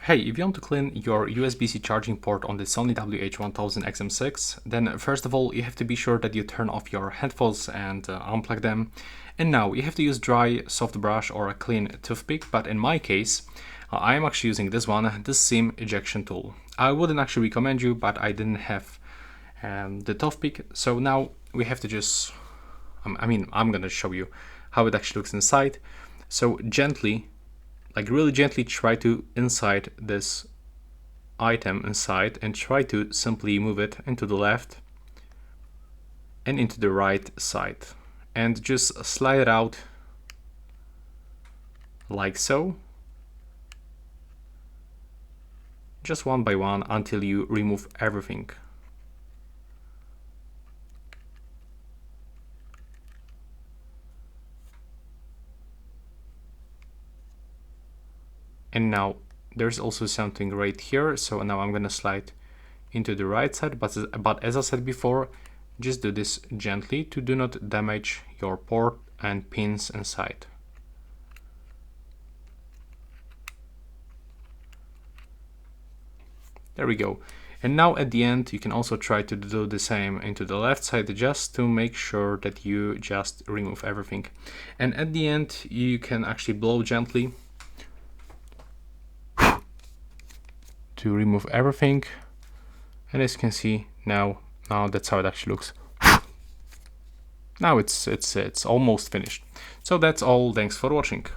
Hey, if you want to clean your USB-C charging port on the Sony WH-1000XM6, then first of all, you have to be sure that you turn off your headphones and unplug them. And now you have to use dry soft brush or a clean toothpick, but in my case, I am actually using this one, the SIM ejection tool. I wouldn't actually recommend you, but I didn't have the toothpick, so now we have to just, I'm gonna show you how it actually looks inside. So gently, like really gently, try to inside this item inside and try to simply move it into the left and into the right side and just slide it out like so, just one by one until you remove everything. And now there's also something right here, so now I'm gonna slide into the right side, but as I said before, just do this gently to do not damage your port and pins inside. There we go. And now at the end you can also try to do the same into the left side, just to make sure that you just remove everything. And at the end you can actually blow gently to remove everything, and as you can see now that's how it actually looks. Now it's almost finished. So that's all. Thanks for watching.